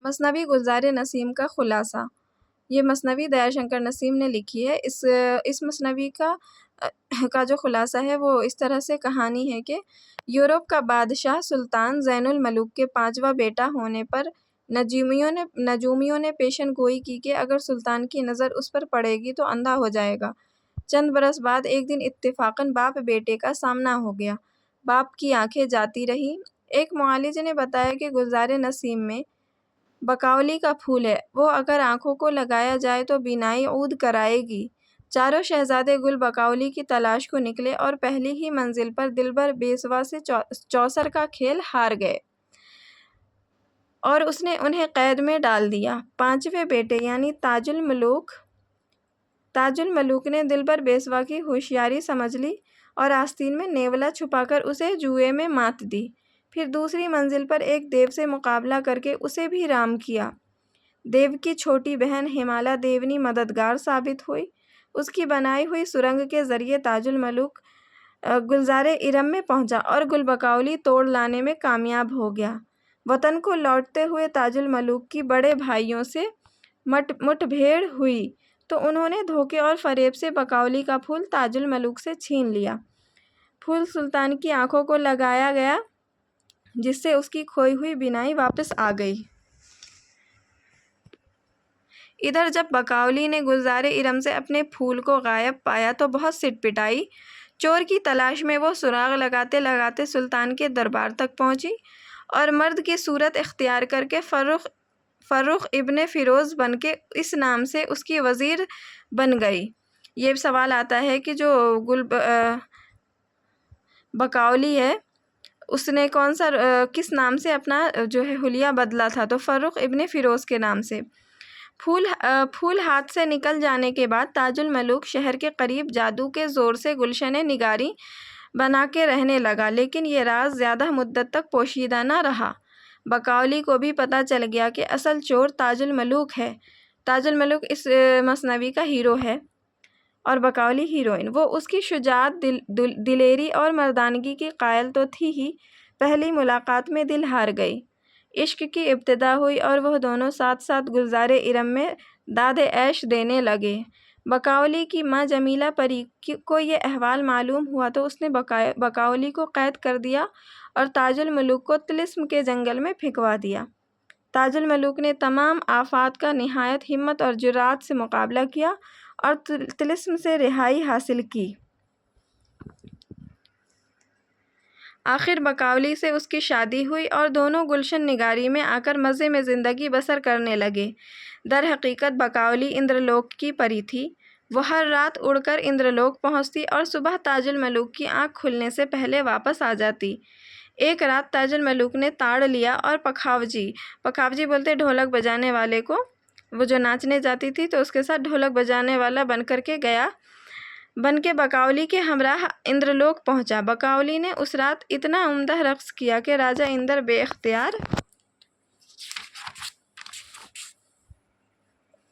مثنوی گلزار نسیم کا خلاصہ۔ یہ مثنوی دیا شنکر نسیم نے لکھی ہے۔ اس مثنوی کا جو خلاصہ ہے وہ اس طرح سے کہانی ہے کہ یورپ کا بادشاہ سلطان زین الملوک کے 5واں بیٹا ہونے پر نجومیوں نے پیشن گوئی کی کہ اگر سلطان کی نظر اس پر پڑے گی تو اندھا ہو جائے گا۔ چند برس بعد ایک دن اتفاقاً باپ بیٹے کا سامنا ہو گیا۔ باپ کی آنکھیں جاتی رہیں۔ ایک معالج نے بتایا کہ گلزار نسیم میں بقاولی کا پھول ہے، وہ اگر آنکھوں کو لگایا جائے تو بینائی عود کرائے گی۔ چاروں شہزادے گل بقاولی کی تلاش کو نکلے اور پہلی ہی منزل پر دلبر بیسوا سے چوسر کا کھیل ہار گئے اور اس نے انہیں قید میں ڈال دیا۔ 5ویں بیٹے یعنی تاج الملوک نے دلبر بیسوا کی ہوشیاری سمجھ لی اور آستین میں نیولا چھپا کر اسے جوئے میں مات دی۔ پھر دوسری منزل پر ایک دیو سے مقابلہ کر کے اسے بھی رام کیا۔ دیو کی چھوٹی بہن ہمالا دیونی مددگار ثابت ہوئی۔ اس کی بنائی ہوئی سرنگ کے ذریعے تاج الملوک گلزار ارم میں پہنچا اور گل بقاولی توڑ لانے میں کامیاب ہو گیا۔ وطن کو لوٹتے ہوئے تاج الملوک کی بڑے بھائیوں سے مٹ بھیڑ ہوئی تو انہوں نے دھوکے اور فریب سے بقاولی کا پھول تاج الملوک سے چھین لیا۔ پھول سلطان کی آنکھوں کو لگایا گیا جس سے اس کی کھوئی ہوئی بینائی واپس آ گئی۔ ادھر جب بقاولی نے گلزار ارم سے اپنے پھول کو غائب پایا تو بہت سٹ پٹائی۔ چور کی تلاش میں وہ سراغ لگاتے لگاتے سلطان کے دربار تک پہنچی اور مرد کی صورت اختیار کر کے فرخ ابن فیروز بن کے اس نام سے اس کی وزیر بن گئی۔ یہ سوال آتا ہے کہ جو بقاولی ہے اس نے کس نام سے اپنا جو ہے حلیہ بدلا تھا؟ تو فرخ ابن فیروز کے نام سے۔ پھول ہاتھ سے نکل جانے کے بعد تاج الملوک شہر کے قریب جادو کے زور سے گلشن نگاری بنا کے رہنے لگا، لیکن یہ راز زیادہ مدت تک پوشیدہ نہ رہا۔ بقاولی کو بھی پتہ چل گیا کہ اصل چور تاج الملوک ہے۔ تاج الملوک اس مثنوی کا ہیرو ہے اور بقاولی ہیروئن۔ وہ اس کی شجاعت، دلیری اور مردانگی کی قائل تو تھی ہی، پہلی ملاقات میں دل ہار گئی۔ عشق کی ابتدا ہوئی اور وہ دونوں ساتھ ساتھ گلزار ارم میں داد عیش دینے لگے۔ بقاولی کی ماں جمیلہ پری کو یہ احوال معلوم ہوا تو اس نے بقاولی کو قید کر دیا اور تاج الملوک کو طلسم کے جنگل میں پھینکوا دیا۔ تاج الملوک نے تمام آفات کا نہایت ہمت اور جرأت سے مقابلہ کیا اور طلسم سے رہائی حاصل کی۔ آخر بقاولی سے اس کی شادی ہوئی اور دونوں گلشن نگاری میں آ کر مزے میں زندگی بسر کرنے لگے۔ در حقیقت بقاولی اندرلوک کی پری تھی۔ وہ ہر رات اڑ کر اندرلوک پہنچتی اور صبح تاج الملوک کی آنکھ کھلنے سے پہلے واپس آ جاتی۔ ایک رات تاج الملوک نے تاڑ لیا اور پکھاوجی بولتے ڈھولک بجانے والے کو، وہ جو ناچنے جاتی تھی تو اس کے ساتھ ڈھولک بجانے والا بن کے بقاولی کے ہمراہ اندرلوک پہنچا۔ بقاولی نے اس رات اتنا عمدہ رقص کیا کہ راجہ اندر بے اختیار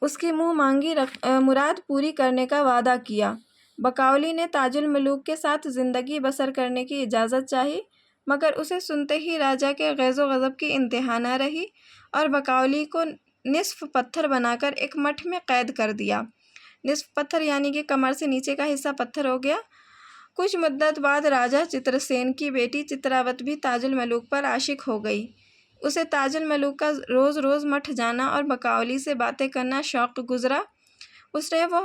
اس کی منہ مانگی مراد پوری کرنے کا وعدہ کیا۔ بقاولی نے تاج الملوک کے ساتھ زندگی بسر کرنے کی اجازت چاہی، مگر اسے سنتے ہی راجہ کے غیظ و غضب کی انتہا نہ رہی اور بقاولی کو نصف پتھر بنا کر ایک مٹھ میں قید کر دیا۔ نصف پتھر یعنی کہ کمر سے نیچے کا حصہ پتھر ہو گیا۔ کچھ مدت بعد راجہ چترسین کی بیٹی چتراوت بھی تاج الملوک پر عاشق ہو گئی۔ اسے تاج الملوک کا روز روز مٹھ جانا اور بقاولی سے باتیں کرنا شوق گزرا۔ اس نے وہ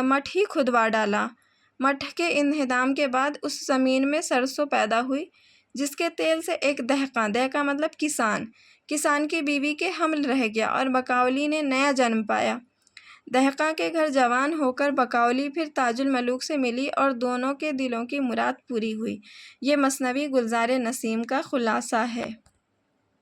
مٹھ ہی کھودوا ڈالا۔ مٹھ کے انہدام کے بعد اس زمین میں سرسوں پیدا ہوئی جس کے تیل سے ایک دہقاں مطلب کسان کی بیوی کے حمل رہ گیا اور بقاولی نے نیا جنم پایا۔ دہقاں کے گھر جوان ہو کر بقاولی پھر تاج الملوک سے ملی اور دونوں کے دلوں کی مراد پوری ہوئی۔ یہ مثنوی گلزار نسیم کا خلاصہ ہے۔